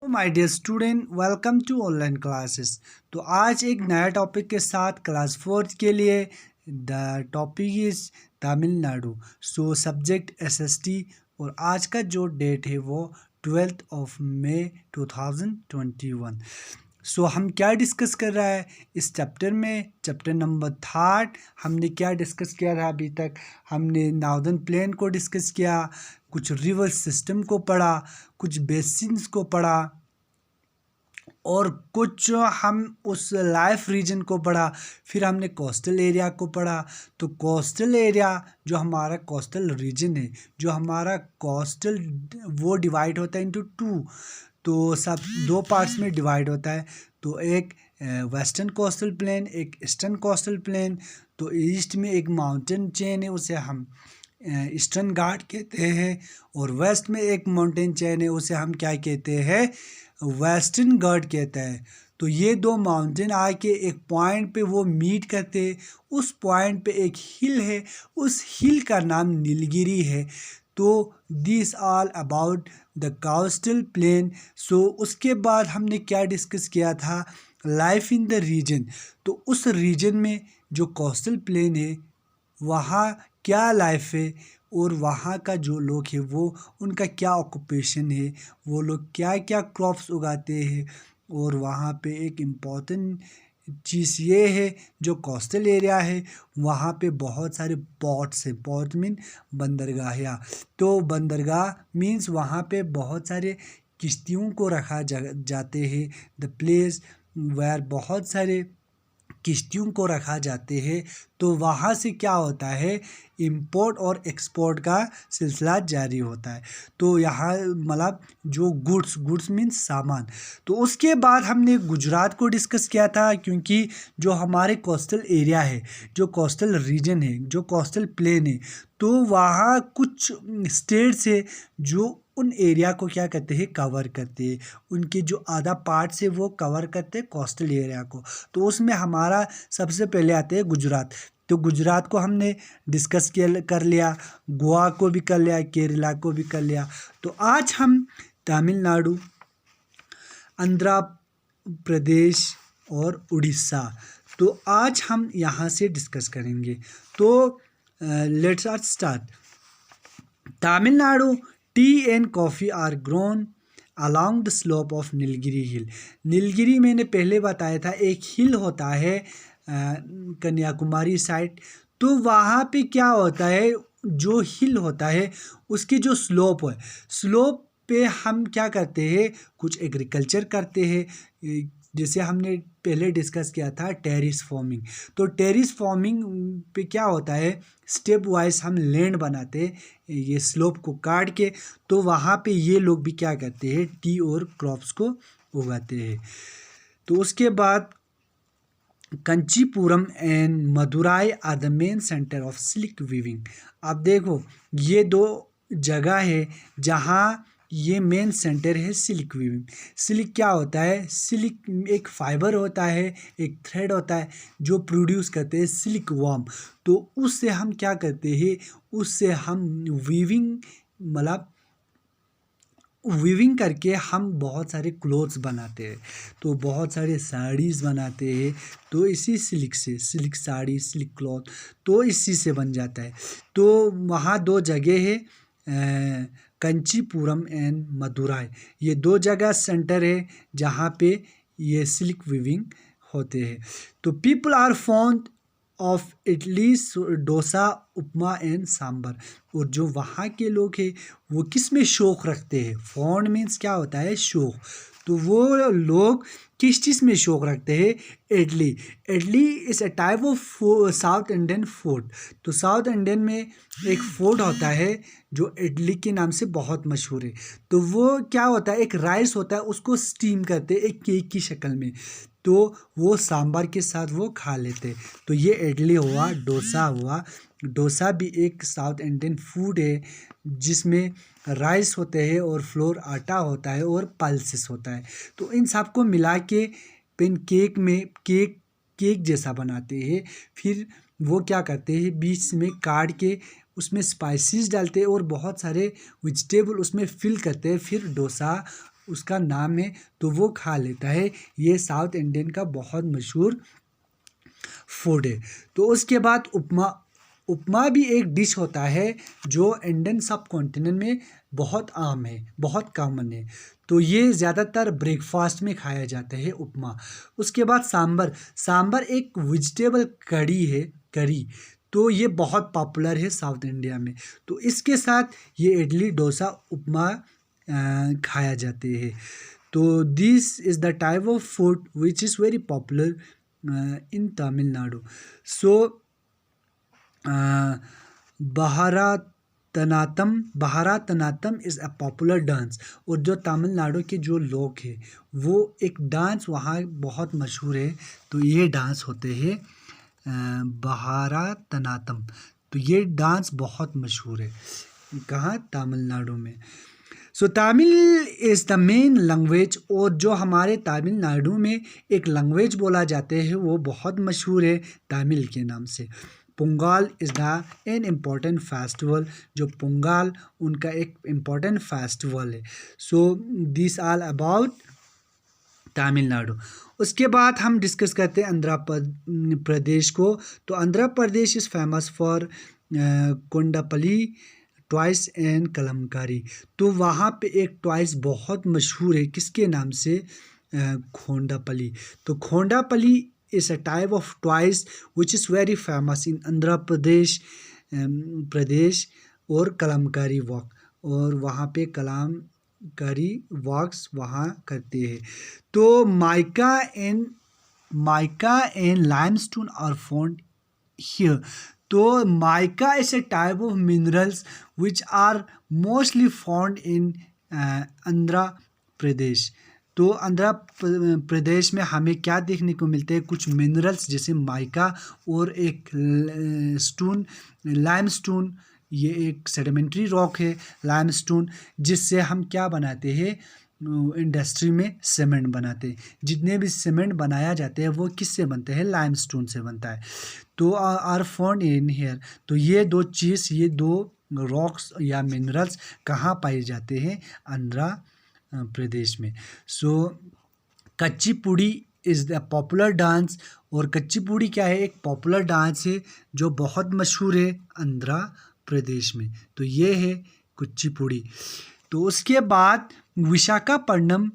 My dear student, welcome to online classes. तो आज एक नया टॉपिक के साथ क्लास फोर्थ के लिए the topic is Tamil Nadu. So subject SST और आज का जो डेट है वो 12 मई 2021। सो हम क्या डिस्कस कर रहा है इस चैप्टर में, चैप्टर नंबर 3। हमने क्या डिस्कस किया था अभी तक? हमने नॉर्दर्न प्लेन को डिस्कस किया, कुछ रिवर सिस्टम को पढ़ा, कुछ बेसिन्स को पढ़ा और कुछ हम उस लाइफ रीजन को पढ़ा। फिर हमने कोस्टल एरिया को पढ़ा। तो कोस्टल एरिया जो हमारा कोस्टल रीजन है, जो हमारा कोस्टल, वो डिवाइड होता है इनटू टू। तो सब दो पार्ट्स में डिवाइड होता है। तो एक वेस्टर्न कोस्टल प्लेन, एक ईस्टर्न कोस्टल प्लेन। तो ईस्ट में एक माउंटेन चेन है, उसे हम ईस्टर्न घाट कहते हैं, और वेस्ट में एक माउंटेन चेन है, उसे हम क्या कहते हैं? वेस्टर्न घाट कहता है। तो ये दो माउंटेन आके एक पॉइंट पे वो मीट करते हैं। उस पॉइंट पे एक हिल है, उस हिल का नाम नीलगिरी है। तो this all about the coastal plain. So उसके बाद हमने क्या डिस्कस किया था? Life in the region. तो उस रीजन में जो कोस्टल प्लेन है वहाँ क्या लाइफ है, और वहाँ का जो लोग हैं वो उनका क्या ऑक्यूपेशन है, वो लोग क्या क्या क्रॉप्स उगाते हैं। और वहाँ पे एक इम्पॉर्टेंट चीज़ ये है, जो कोस्टल एरिया है वहाँ पे बहुत सारे पोर्ट्स हैं। पोर्ट मीन बंदरगाह। तो बंदरगाह मीन्स वहाँ पे बहुत सारे किश्तियों को रखा जाते हैं। द प्लेस वेयर बहुत सारे किश्तियों को रखा जाते हैं। तो वहाँ से क्या होता है? इंपोर्ट और एक्सपोर्ट का सिलसिला जारी होता है। तो यहाँ मतलब जो गुड्स मीन्स सामान। तो उसके बाद हमने गुजरात को डिस्कस किया था, क्योंकि जो हमारे कोस्टल एरिया है, जो कोस्टल रीजन है, जो कोस्टल प्लेन है, तो वहाँ कुछ स्टेट्स है जो उन एरिया को क्या करते हैं? कवर करते हैं। उनके जो आधा पार्ट से वो कवर करते हैं कोस्टल एरिया को। तो उसमें हमारा सबसे पहले आते हैं गुजरात। तो गुजरात को हमने डिस्कस कर लिया, गोवा को भी कर लिया, केरला को भी कर लिया। तो आज हम तमिलनाडु, आंध्र प्रदेश और उड़ीसा, तो आज हम यहाँ से डिस्कस करेंगे। तो let's start. Tamil Nadu tea and coffee are grown along the slope of Nilgiri hill. Nilgiri मैंने पहले बताया था, एक हिल होता है कन्याकुमारी साइड। तो वहाँ पे क्या होता है? जो हिल होता है उसकी जो स्लोप है, स्लोप पे हम क्या करते हैं? कुछ एग्रीकल्चर करते हैं। जैसे हमने पहले डिस्कस किया था टेरिस फार्मिंग। तो टेरिस फार्मिंग पे क्या होता है? स्टेप वाइज हम लैंड बनाते हैं, ये स्लोप को काट के। तो वहाँ पे ये लोग भी क्या करते हैं? टी और क्रॉप्स को उगाते हैं। तो उसके बाद Kanchipuram and Madurai are the main centre of silk weaving. अब देखो, ये दो जगह है जहाँ ये मेन सेंटर है सिल्क वीविंग। सिल्क क्या होता है? सिल्क एक फाइबर होता है, एक थ्रेड होता है जो प्रोड्यूस करते हैं सिल्क वॉर्म। तो उससे हम क्या करते हैं? उससे हम वीविंग मतलब वीविंग करके हम बहुत सारे क्लोथ्स बनाते हैं। तो बहुत सारे साड़ीज़ बनाते हैं। तो इसी सिल्क से, सिल्क साड़ी, सिल्क क्लॉथ, तो इसी से बन जाता है। तो वहाँ दो जगह है, कंचीपुरम एंड मदुराई। ये दो जगह सेंटर है जहाँ पे ये सिल्क वीविंग होते हैं। तो people are fond of idli, dosa, upma and sambar. और जो वहाँ के लोग हैं वो किस में शौक रखते हैं? फॉन्ड मीन्स क्या होता है? शौक। तो वो लोग किस चीज़ में शौक रखते हैं? Idli. Idli is a type of south Indian food. तो साउथ इंडियन में एक फूड होता है जो इडली के नाम से बहुत मशहूर है। तो वो क्या होता है? एक राइस होता है, उसको स्टीम करते हैं एक केक की शक्ल में। तो वो सांभर के साथ वो खा लेते। तो ये इडली हुआ, डोसा हुआ। डोसा भी एक साउथ इंडियन फूड है जिसमें राइस होते हैं और फ्लोर आटा होता है और पल्सेस होता है। तो इन सबको मिला के पेन केक में केक जैसा बनाते हैं। फिर वो क्या करते हैं? बीच में काट के उसमें स्पाइसेस डालते हैं और बहुत सारे वेजिटेबल उसमें फिल करते हैं। फिर डोसा उसका नाम है तो वो खा लेता है। ये साउथ इंडियन का बहुत मशहूर फूड है। तो उसके बाद उपमा। उपमा भी एक डिश होता है जो इंडियन सब कॉन्टिनेंट में बहुत आम है, बहुत कॉमन है। तो ये ज़्यादातर ब्रेकफास्ट में खाया जाता है उपमा। उसके बाद सांबर। सांबर एक वेजिटेबल कड़ी है, करी। तो ये बहुत पॉपुलर है साउथ इंडिया में। तो इसके साथ ये इडली, डोसा, उपमा खाया जाते हैं। तो this is the type of food which is very popular in Tamil Nadu. So Bharatanatyam is a popular dance. और जो तमिलनाडु के जो लोग हैं वो एक डांस वहाँ बहुत मशहूर है। तो ये डांस होते हैं बहारातनातम। तो ये डांस बहुत मशहूर है कहाँ, तमिलनाडु में। So Tamil is the main language. और जो हमारे तमिलनाडु में एक लैंग्वेज बोला जाते हैं वो बहुत मशहूर है तमिल के नाम से। Pongal is the an important festival. जो पोंगल उनका एक इम्पॉर्टेंट फेस्टिवल है। So this all about Tamil Nadu. उसके बाद हम डिस्कस करते हैं आंध्र प्रदेश को। तो Andhra Pradesh is famous for Kondapalli toys and Kalamkari. तो वहाँ पे एक ट्वाइस बहुत मशहूर है, किसके नाम से, खोंडापल्ली। तो Kondapalli is a type of toys which is very famous in Andhra Pradesh और कलमकारी वॉक। और वहाँ पे कलमकारी वॉक्स वहाँ करते हैं। तो mica and limestone are found here. तो mica is a type of minerals which are mostly found in Andhra Pradesh. तो आंध्र प्रदेश में हमें क्या देखने को मिलते हैं, कुछ मिनरल्स जैसे माइका और एक स्टोन, लाइमस्टोन। ये एक सेडिमेंट्री रॉक है लाइमस्टोन, जिससे हम क्या बनाते हैं, इंडस्ट्री में सीमेंट बनाते हैं। जितने भी सीमेंट बनाया जाते हैं वो किससे बनते हैं, लाइमस्टोन से बनता है। तो आर फाउंड इन हेयर। तो ये दो चीज़, ये दो रॉक्स या मिनरल्स कहाँ पाए जाते हैं, आंध्र प्रदेश में। सो Kuchipudi is the popular dance. और कच्चीपुड़ी क्या है, एक पॉपुलर डांस है जो बहुत मशहूर है आंध्र प्रदेश में। तो ये है कुचिपुड़ी। तो उसके बाद Visakhapatnam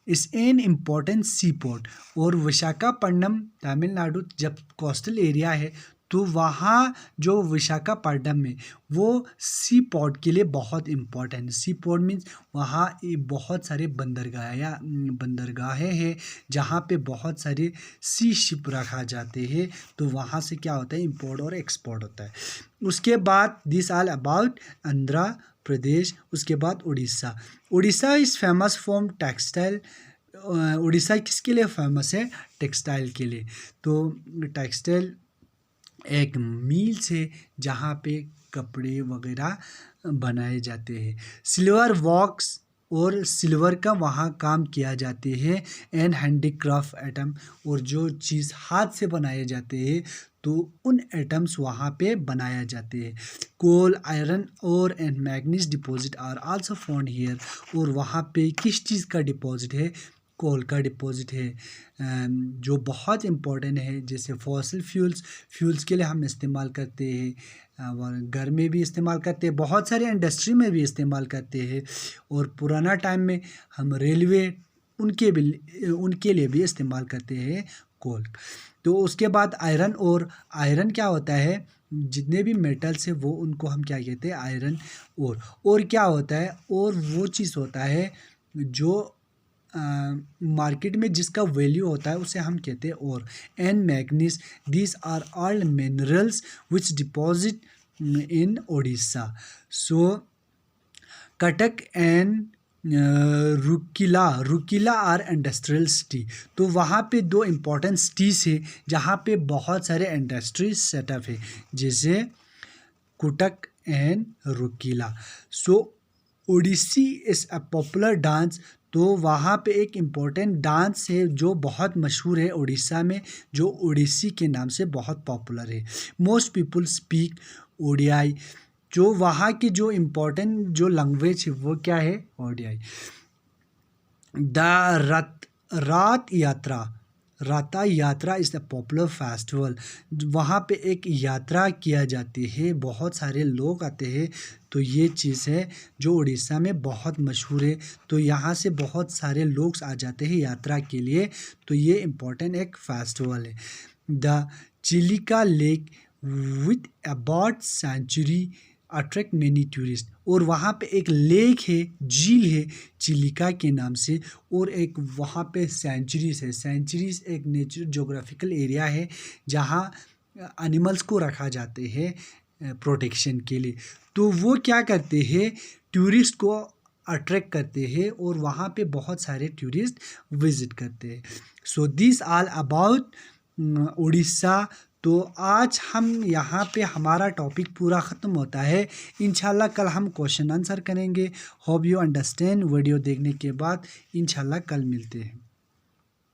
is an important sea port. और विशाखापट्टनम तमिलनाडु जब कोस्टल एरिया है तो वहाँ जो विशाखापट्टनम में वो सी पोर्ट के लिए बहुत इम्पोर्टेंट है। सी पोर्ट मीन्स वहाँ बहुत सारे बंदरगाहें हैं जहाँ पे बहुत सारे सी शिप रखा जाते हैं। तो वहाँ से क्या होता है, इंपोर्ट और एक्सपोर्ट होता है। उसके बाद this all about Andhra Pradesh. उसके बाद Orissa. Orissa is famous for textile. Orissa किसके लिए फेमस है, टेक्सटाइल के लिए। तो टेक्सटाइल एक मिल्स है जहाँ पे कपड़े वगैरह बनाए जाते हैं। सिल्वर वॉक्स और सिल्वर का वहाँ काम किया जाते हैं। एंड हैंडीक्राफ्ट आइटम, और जो चीज़ हाथ से बनाए जाते हैं तो उन आइटम्स वहाँ पे बनाया जाते हैं। कोल, आयरन और and manganese deposit are also found here. और वहाँ पे किस चीज़ का डिपॉजिट है, कोल का डिपॉजिट है, जो बहुत इम्पोर्टेंट है। जैसे फॉसिल फ्यूल्स के लिए हम इस्तेमाल करते हैं, और घर में भी इस्तेमाल करते हैं, बहुत सारे इंडस्ट्री में भी इस्तेमाल करते हैं। और पुराना टाइम में हम रेलवे उनके लिए भी इस्तेमाल करते हैं कोल। तो उसके बाद आयरन। और आयरन क्या होता है, जितने भी मेटल्स है वो उनको हम क्या कहते हैं, आयरन। और क्या होता है, और वो चीज़ होता है जो मार्केट में जिसका वैल्यू होता है उसे हम कहते हैं और। And manganese, these are all minerals which deposit in Odisha. So Cuttack and Rourkela are industrial city. तो वहाँ पे दो इम्पोर्टेंट सिटीज़ है जहाँ पे बहुत सारे इंडस्ट्री सेटअप है, जैसे Cuttack and Rourkela. So Odissi is a popular dance. तो वहाँ पे एक इम्पोर्टेंट डांस है जो बहुत मशहूर है उड़ीसा में, जो ओडिसी के नाम से बहुत पॉपुलर है। Most people speak ODI. जो वहाँ की जो इम्पोर्टेंट जो लैंग्वेज है वो क्या है, ओडियाई। द रात यात्रा, राता यात्रा इज़ द पॉपुलर फेस्टिवल। वहाँ पे एक यात्रा किया जाती है, बहुत सारे लोग आते हैं। तो ये चीज़ है जो उड़ीसा में बहुत मशहूर है। तो यहाँ से बहुत सारे लोग आ जाते हैं यात्रा के लिए। तो ये इम्पोर्टेंट एक फेस्टिवल है। The Chilika lake with about century attract many tourist. और वहाँ पे एक लेक है, झील है चिलिका के नाम से, और एक वहाँ पे सेंचुरीज है। सेंचुरीज एक नेचर जोग्राफिकल एरिया है जहाँ एनिमल्स को रखा जाते हैं प्रोटेक्शन के लिए। तो वो क्या करते हैं, टूरिस्ट को अट्रैक्ट करते हैं और वहाँ पे बहुत सारे टूरिस्ट विजिट करते हैं। So this all about Orissa. तो आज हम यहाँ पे हमारा टॉपिक पूरा ख़त्म होता है। इंशाल्लाह कल हम क्वेश्चन आंसर करेंगे। Hope you understand. वीडियो देखने के बाद इंशाल्लाह कल मिलते हैं।